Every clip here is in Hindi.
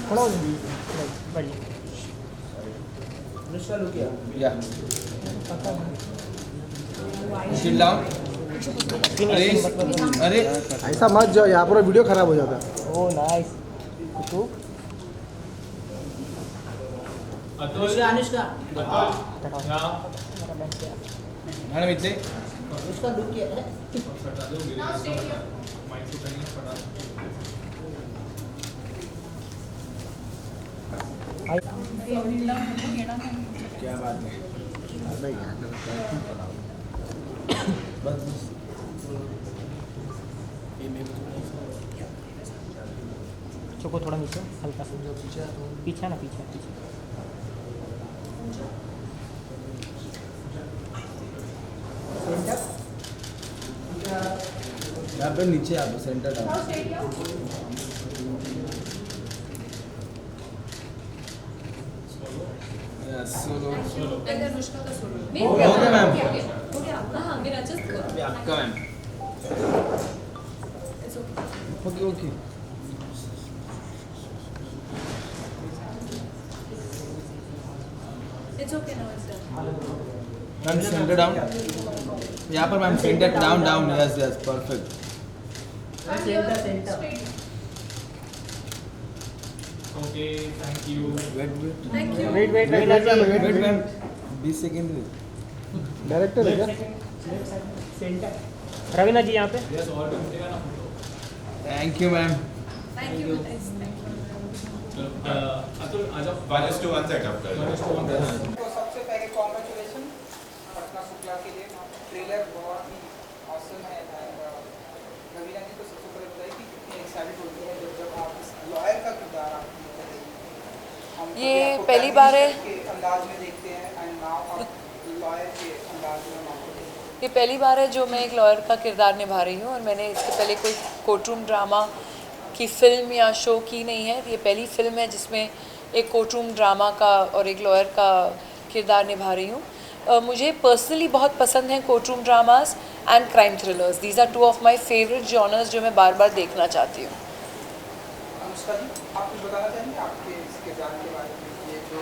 थोड़ा बढ़िया अनुष्का लुक किया या पता चिल डाउन। अरे अरे ऐसा मत जाओ, यहाँ पर वीडियो खराब हो जाता है। ओ नाइस तू अनुष्का मैडम इतने अनुष्का लुक किया है। क्या बात है बस चुको थोड़ा नीचे हल्का सा पीछे ना पीछे पीछे यहाँ पे नीचे आप सेंटर डाउन। सोलो अनुष्का का सोलो हो गया मैम। हो गया हाँ मेरा जस्ट अभी आपका ma'am. Okay okay it's okay now it's done ma'am centre down. यहाँ पर ma'am centre down down yes yes perfect. Okay, thank you. Wait wait thank you wait wait wait wait ma'am 20 second. Director है क्या? सेंटर रवीना जी यहाँ पे Yes, और भी मिलेगा ना photo. Thank you ma'am. Thank you thank चलो, अतुल आ जाओ। Minus to one set up कर लो। Minus to one set. तो सबसे पहले कॉन्ग्रेचुलेशन पटना शुक्ला के लिए। ट्रेलर बहुत ही ऑसम है एंड रवीना जी को सबसे पहले बताइए कि कितनी एक्साइटेड होती है जब आप इस लॉयर का किरदार आप हम ये आपको पहली बार है। के अंदाज में देखते हैं एंड नाउ आप लॉयर के अंदाज में हम आपको देखते हैं। ये पहली बार है जो मैं एक लॉयर का किरदार निभा रही हूँ और मैंने इससे पहले कोई कोर्टरूम ड्रामा की फिल्म या शो की नहीं है। ये पहली फिल्म है जिसमें एक कोर्टरूम ड्रामा का और एक लॉयर का किरदार निभा रही हूँ। मुझे पर्सनली बहुत पसंद हैं courtroom dramas and crime thrillers. These are two of my favourite genres जो मैं बार बार देखना चाहती हूँ। अनुष्का जी आप कुछ बताना चाहेंगे आपके इस किरदार के बारे में, ये जो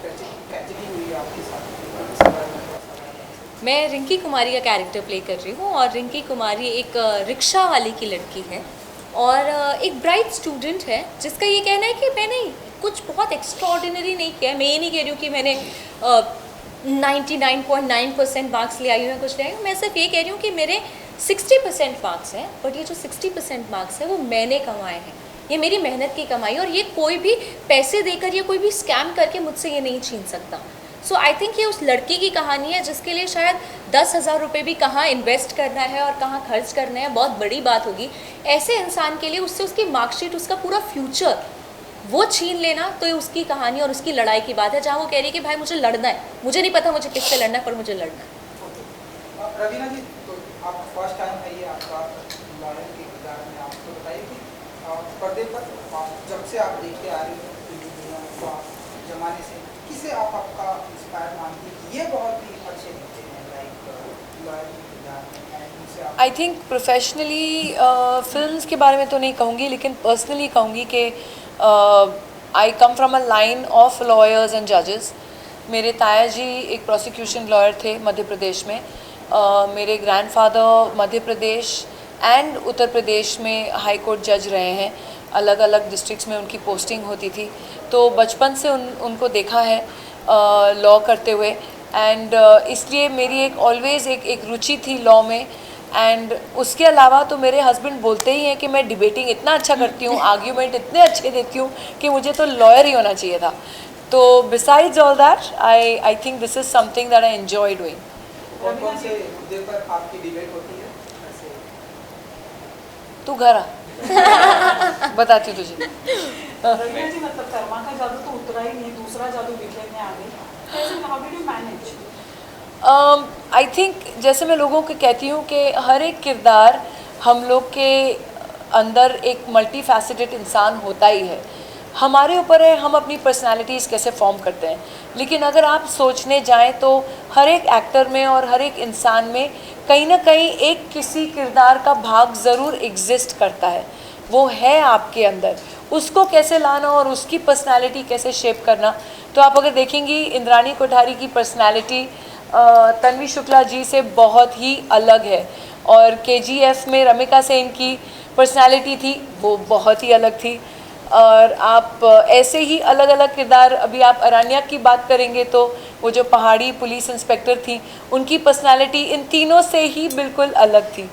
ट्रेजेडी हुई है आपके साथ इसके बारे में? मैं रिंकी कुमारी का कैरेक्टर प्ले कर रही हूँ और रिंकी कुमारी एक रिक्शा वाले की लड़की है और एक ब्राइट स्टूडेंट है जिसका ये कहना है कि मैंने कुछ बहुत एक्स्ट्रॉर्डिनरी नहीं किया है। मैं ये नहीं कह रही हूँ कि मैंने 99.9% मार्क्स ले आई हूँ या कुछ ले आई हूँ। मैं सिर्फ ये कह रही हूँ कि मेरे 60% मार्क्स हैं, बट ये जो 60% मार्क्स है वो मैंने कमाए हैं। ये मेरी मेहनत की कमाई और ये कोई भी पैसे देकर या कोई भी स्कैम करके मुझसे ये नहीं छीन सकता। सो आई थिंक ये उस लड़की की कहानी है जिसके लिए शायद 10,000 रुपये भी कहाँ इन्वेस्ट करना है और कहाँ खर्च करना है बहुत बड़ी बात होगी। ऐसे इंसान के लिए उससे उसकी मार्कशीट, उसका पूरा फ्यूचर वो छीन लेना, तो ये उसकी कहानी और उसकी लड़ाई की बात है जहाँ वो कह रही है कि भाई मुझे लड़ना है, मुझे नहीं पता मुझे किससे लड़ना है पर मुझे लड़ना है। रवीना जी, तो आप फर्स्ट टाइम है ये आपका लॉयर के किरदार में, आपको बताइए कि पर्दे पर जब से आप देखते आ रही हो जमाने से, किसे आप आपका इंस्पायर मानती हैं? ये बहुत ही अच्छे लगते हैं लाइक लॉयर के किरदार में, उनसे आप आई थिंक प्रोफेशनली फिल्म्स के बारे में तो नहीं कहूँगी, लेकिन पर्सनली कहूँगी कि I come from a line of lawyers and जजेस। मेरे ताया जी एक प्रोसिक्यूशन लॉयर थे मध्य प्रदेश में। मेरे ग्रैंडफादर मध्य प्रदेश एंड उत्तर प्रदेश में हाई कोर्ट जज रहे हैं। अलग अलग डिस्ट्रिक्ट्स में उनकी पोस्टिंग होती थी, तो बचपन से उनको देखा है लॉ करते हुए एंड इसलिए मेरी एक ऑलवेज़ एक रुचि थी लॉ में। एंड उसके अलावा तो मेरे हस्बैंड बोलते ही हैं कि मैं डिबेटिंग इतना अच्छा करती हूँ, आर्ग्यूमेंट इतने अच्छे देती हूँ कि मुझे तो लॉयर ही होना चाहिए था। तो besides all that I think this is something that I enjoy doing. कौन से मुद्दे पर आपकी डिबेट होती है ऐसे? तू घर आ बताती हूँ तुझे। रवीना जी, मतलब कर्मा का जादू तो उतरा ही नहीं, दूसरा जादू बिखेरने आ गई। कैसे, how did you manage? I think जैसे मैं लोगों को कहती हूँ कि हर एक किरदार हम लोग के अंदर एक मल्टी फैसेटेड इंसान होता ही है। हमारे ऊपर है हम अपनी पर्सनालिटीज़ कैसे फॉर्म करते हैं। लेकिन अगर आप सोचने जाएं तो हर एक एक्टर में और हर एक इंसान में कहीं ना कहीं एक किसी किरदार का भाग ज़रूर एग्जिस्ट करता है। वो है आपके अंदर, उसको कैसे लाना और उसकी पर्सनालिटी कैसे शेप करना। तो आप अगर देखेंगी इंद्राणी कोठारी की पर्सनालिटी तन्वी शुक्ला जी से बहुत ही अलग है, और KGF में रमिका सेन की पर्सनालिटी थी वो बहुत ही अलग थी। और आप ऐसे ही अलग अलग किरदार, अभी आप अरण्या की बात करेंगे तो वो जो पहाड़ी पुलिस इंस्पेक्टर थी उनकी पर्सनालिटी इन तीनों से ही बिल्कुल अलग थी।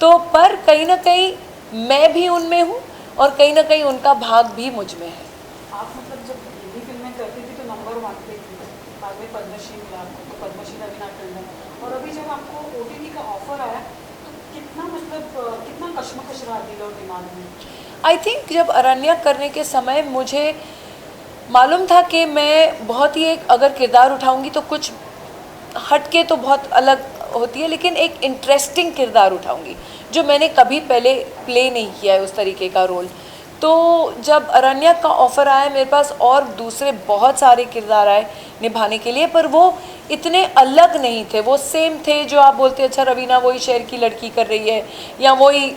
तो पर कहीं ना कहीं मैं भी उनमें हूँ और कहीं ना कहीं उनका भाग भी मुझ में है। आप मतलब जब हिंदी फिल्में करती थी तो नंबर 1 पे थी, बाद में पद्मश्री मिला आपको, तो पद्मश्री रवीना टंडन, और अभी जब आपको OTT का ऑफर आया तो कितना मतलब कितना कश्मकश रहा दिल और दिमाग में? आई थिंक जब अरण्या करने के समय मुझे मालूम था कि मैं बहुत ही एक अगर किरदार उठाऊंगी तो कुछ हटके तो बहुत अलग होती है, लेकिन एक इंटरेस्टिंग किरदार उठाऊंगी जो मैंने कभी पहले प्ले नहीं किया है उस तरीके का रोल। तो जब अरण्या का ऑफ़र आया मेरे पास और दूसरे बहुत सारे किरदार आए निभाने के लिए, पर वो इतने अलग नहीं थे, वो सेम थे जो आप बोलते अच्छा रवीना वही शहर की लड़की कर रही है, या वही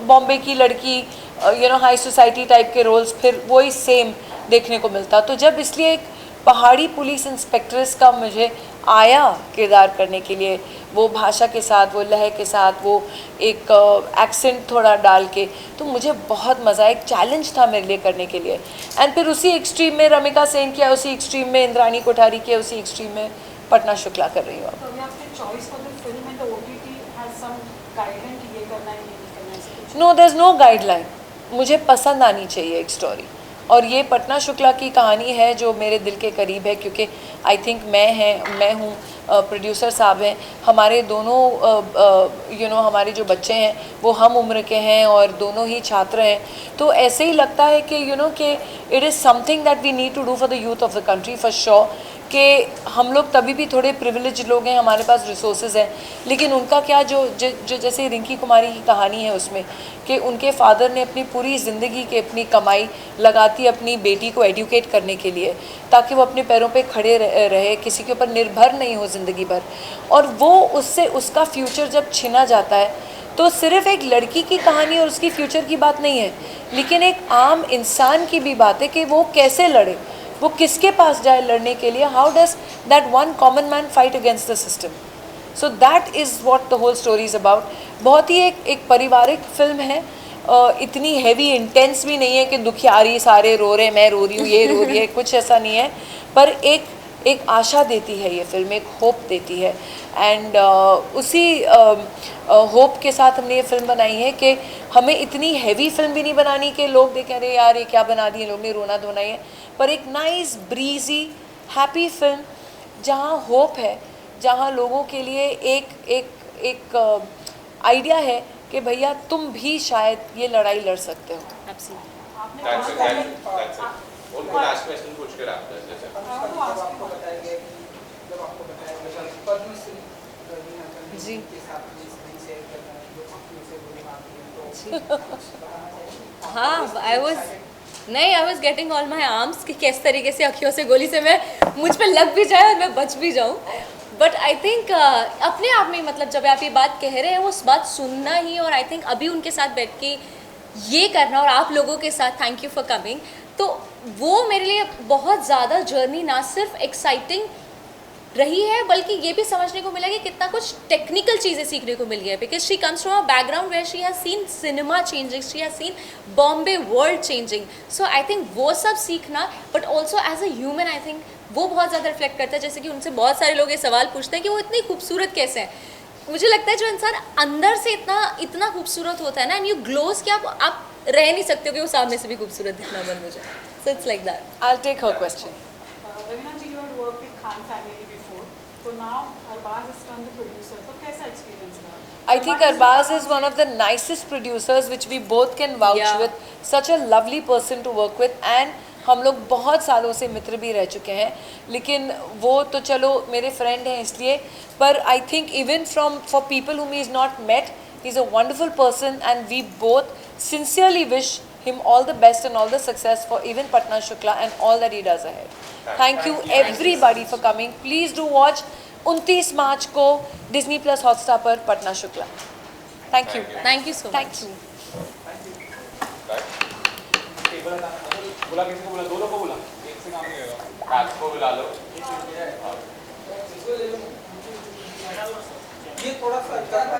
बॉम्बे की लड़की हाई सोसाइटी टाइप के रोल्स फिर वही सेम देखने को मिलता। तो जब इसलिए एक पहाड़ी पुलिस इंस्पेक्ट्रेस का मुझे आया किरदार करने के लिए, वो भाषा के साथ, वो लहर के साथ, वो एक एक्सेंट थोड़ा डाल के, तो मुझे बहुत मज़ा, एक चैलेंज था मेरे लिए करने के लिए। एंड फिर उसी एक्सट्रीम में रमिका सेन किया, उसी एक्सट्रीम में इंद्राणी कोठारी किया, उसी एक्सट्रीम में पटना शुक्ला कर रही हूँ। तो अभी आपके choice for the film and the OTT has some guideline कि ये करना है ये नहीं करना है, ऐसे कुछ? No, there is no guideline. मुझे पसंद आनी चाहिए एक स्टोरी, और ये पटना शुक्ला की कहानी है जो मेरे दिल के करीब है, क्योंकि आई थिंक मैं हूँ, प्रोड्यूसर साहब हैं, हमारे दोनों हमारे जो बच्चे हैं वो हम उम्र के हैं और दोनों ही छात्र हैं। तो ऐसे ही लगता है कि कि it is something that we need to do for the youth of the country for sure, कि हम लोग तभी भी थोड़े प्रिविलेज लोग हैं, हमारे पास रिसोर्सेज हैं, लेकिन उनका क्या जो जैसे रिंकी कुमारी की कहानी है उसमें कि उनके फादर ने अपनी पूरी ज़िंदगी की अपनी कमाई लगाती अपनी बेटी को एडुकेट करने के लिए, ताकि वो अपने पैरों पे खड़े रहे, किसी के ऊपर निर्भर नहीं हो ज़िंदगी भर। और वो उससे उसका फ्यूचर जब छिना जाता है तो सिर्फ एक लड़की की कहानी और उसकी फ्यूचर की बात नहीं है, लेकिन एक आम इंसान की भी बात है कि वो कैसे लड़े, वो किसके पास जाए लड़ने के लिए, how does that one common man fight against the system. So that is what the whole story is about. बहुत ही एक पारिवारिक फिल्म है, इतनी हैवी इंटेंस भी नहीं है कि दुखियारी सारे रो रहे, मैं रो रही हूँ, ये रो रही है, कुछ ऐसा नहीं है, पर एक आशा देती है ये फिल्म, एक होप देती है। एंड उसी होप के साथ हमने ये फिल्म बनाई है कि हमें इतनी हैवी फिल्म भी नहीं बनानी कि लोग देखें अरे यार ये क्या बना दिए लोग ने, रोना धोना ही है, पर एक नाइस ब्रीजी हैप्पी फिल्म जहाँ होप है, जहाँ लोगों के लिए एक आइडिया है कि भैया तुम भी शायद ये लड़ाई लड़ सकते हो। आपको बताया गया कि जब आपको बताया गया पद्मश्री जी हाँ, I was getting all my arms कि किस तरीके से अखियों से गोली से मैं मुझ पर लग भी जाए और मैं बच भी जाऊँ। बट आई थिंक अपने आप में मतलब जब आप ये बात कह रहे हैं उस बात सुनना ही, और आई थिंक अभी उनके साथ बैठ के ये करना और आप लोगों के साथ थैंक यू फॉर कमिंग, तो वो मेरे लिए बहुत ज़्यादा जर्नी ना सिर्फ एक्साइटिंग रही है बल्कि ये भी समझने को मिला कि कितना कुछ टेक्निकल चीज़ें सीखने को मिल गया है, because she comes from a background where she has seen cinema changing, she has seen Bombay world changing. So I think वो सब सीखना, but also as a human I think वो बहुत ज़्यादा रिफ्लेक्ट करता है। जैसे कि उनसे बहुत सारे लोग ये सवाल पूछते हैं कि वो इतनी खूबसूरत कैसे हैं। मुझे लगता है जो इंसान अंदर से इतना खूबसूरत होता है ना, एंड यू ग्लोज कि आप रह नहीं सकते हो कि वो सामने से भी खूबसूरत दिखना बंद हो जाए। So it's like that. I will take her question. Raveena ji, you had worked with Khan family before, so now Arbaz has turned the producer. तो कैसा experience रहा? I think Arbaz is one of the nicest producers which we both can vouch Yeah. with. Such a lovely person to work with, and हम लोग बहुत सालों से मित्र भी रह चुके हैं, लेकिन वो तो चलो मेरे फ्रेंड हैं इसलिए, पर I think even for people whom he is not met, he is a wonderful person and we both sincerely wish him all the best and all the success for even Patna Shukla and all that he does ahead. Thank you everybody for coming. Please do watch 29 मार्च को Disney Plus Hotstar पर Patna Shukla. Thank you. Thank you so much. Thank you. बोला किसी को बोला, 2 लोग को बोला, एक से काम नहीं होगा। रात को बुला लो। ये थोड़ा सा